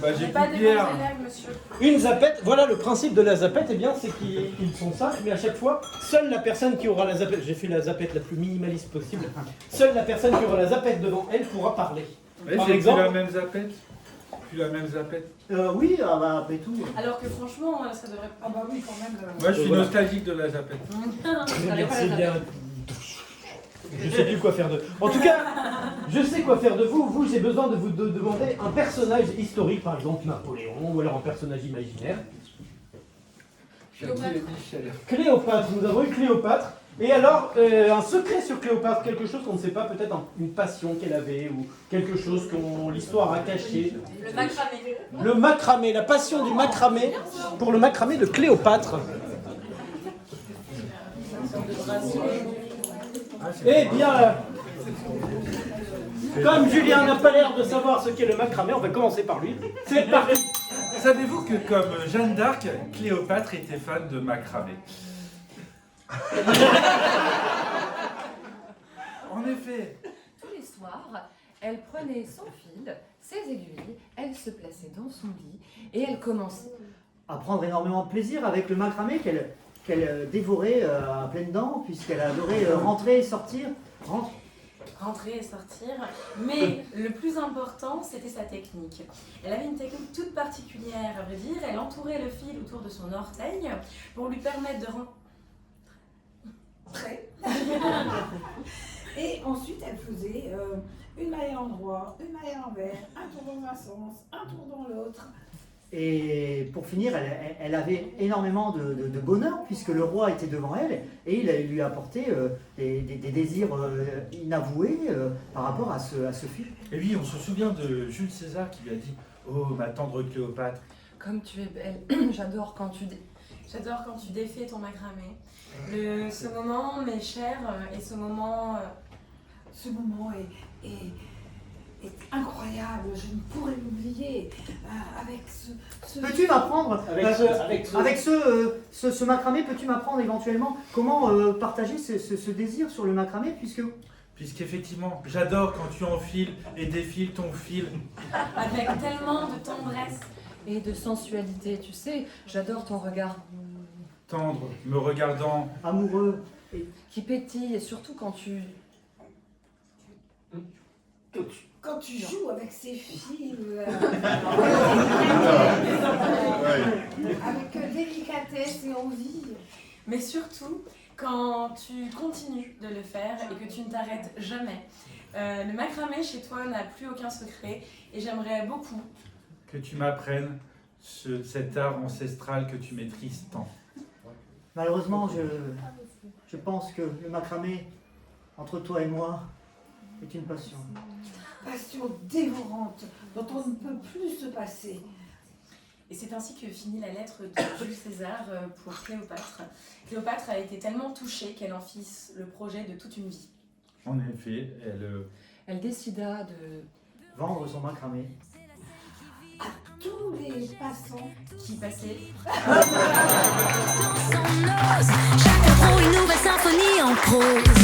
Bah, On j'ai n'est pas plus des de bière. bons élèves, monsieur. Une zapette, voilà le principe de la zapette, eh bien c'est qu'ils sont simples, mais à chaque fois, seule la personne qui aura la zapette, j'ai fait la zapette la plus minimaliste possible, seule la personne qui aura la zapette devant elle pourra parler. Ouais, Par c'est exemple- plus la même zapette. Plus la même zapette. Oui, ah bah après tout. Alors que franchement, ça devrait pas. Ah bah oui, quand même. Moi, je suis Voilà. nostalgique de la zapette. Très bien, c'est bien. Je sais plus quoi faire de. En tout cas, je sais quoi faire de vous. Vous, j'ai besoin de vous demander un personnage historique, par exemple Napoléon, ou alors un personnage imaginaire. Cléopâtre. Cléopâtre, nous avons eu Cléopâtre. Et alors, un secret sur Cléopâtre, quelque chose qu'on ne sait pas, peut-être une passion qu'elle avait, ou quelque chose qu'on l'histoire a caché. Le macramé. Le macramé, la passion du macramé, pour le macramé de Cléopâtre. Eh bien, comme Julien n'a pas l'air de savoir ce qu'est le macramé, on va commencer par lui. C'est parti. Savez-vous que comme Jeanne d'Arc, Cléopâtre était fan de macramé? En effet. Tous les soirs, elle prenait son fil, ses aiguilles, elle se plaçait dans son lit et elle commençait. À prendre énormément de plaisir avec le macramé qu'elle dévorait à pleines dents, puisqu'elle adorait rentrer et sortir. Rentrer et sortir. Mais le plus important, c'était sa technique. Elle avait une technique toute particulière, à vrai dire. Elle entourait le fil autour de son orteil pour lui permettre de rentrer. Et ensuite, elle faisait une maille à l'endroit, une maille à l'envers, un tour dans un sens, un tour dans l'autre. Et pour finir, elle avait énormément de bonheur, puisque le roi était devant elle, et il lui apportait des désirs inavoués par rapport à ce fil. Et oui, on se souvient de Jules César qui lui a dit « Oh, ma tendre Cléopâtre ». Comme tu es belle, j'adore quand tu... J'adore quand tu défais ton macramé. Ce moment m'est cher et ce moment... Ce moment est incroyable, je ne pourrais l'oublier. Avec ce... Peux-tu m'apprendre, Avec ce macramé, peux-tu m'apprendre éventuellement comment partager ce désir sur le macramé, Puisqu'effectivement, j'adore quand tu enfiles et défiles ton fil. Avec tellement de tendresse. Et de sensualité, tu sais, j'adore ton regard Tendre, me regardant. amoureux. qui pétille et surtout quand tu... Quand tu joues avec ces fils, avec délicatesse et envie. Mais surtout, quand tu continues de le faire et que tu ne t'arrêtes jamais. Le macramé chez toi n'a plus aucun secret et j'aimerais beaucoup Que tu m'apprennes cet art ancestral que tu maîtrises tant. Malheureusement, je pense que le macramé, entre toi et moi, est une passion. Passion dévorante dont on ne peut plus se passer. Et c'est ainsi que finit la lettre de Jules César pour Cléopâtre. Cléopâtre a été tellement touchée qu'elle en fit le projet de toute une vie. En effet, Elle décida de... Vendre son macramé. À tous les passants Qui passait Chaque euro, une nouvelle symphonie en prose.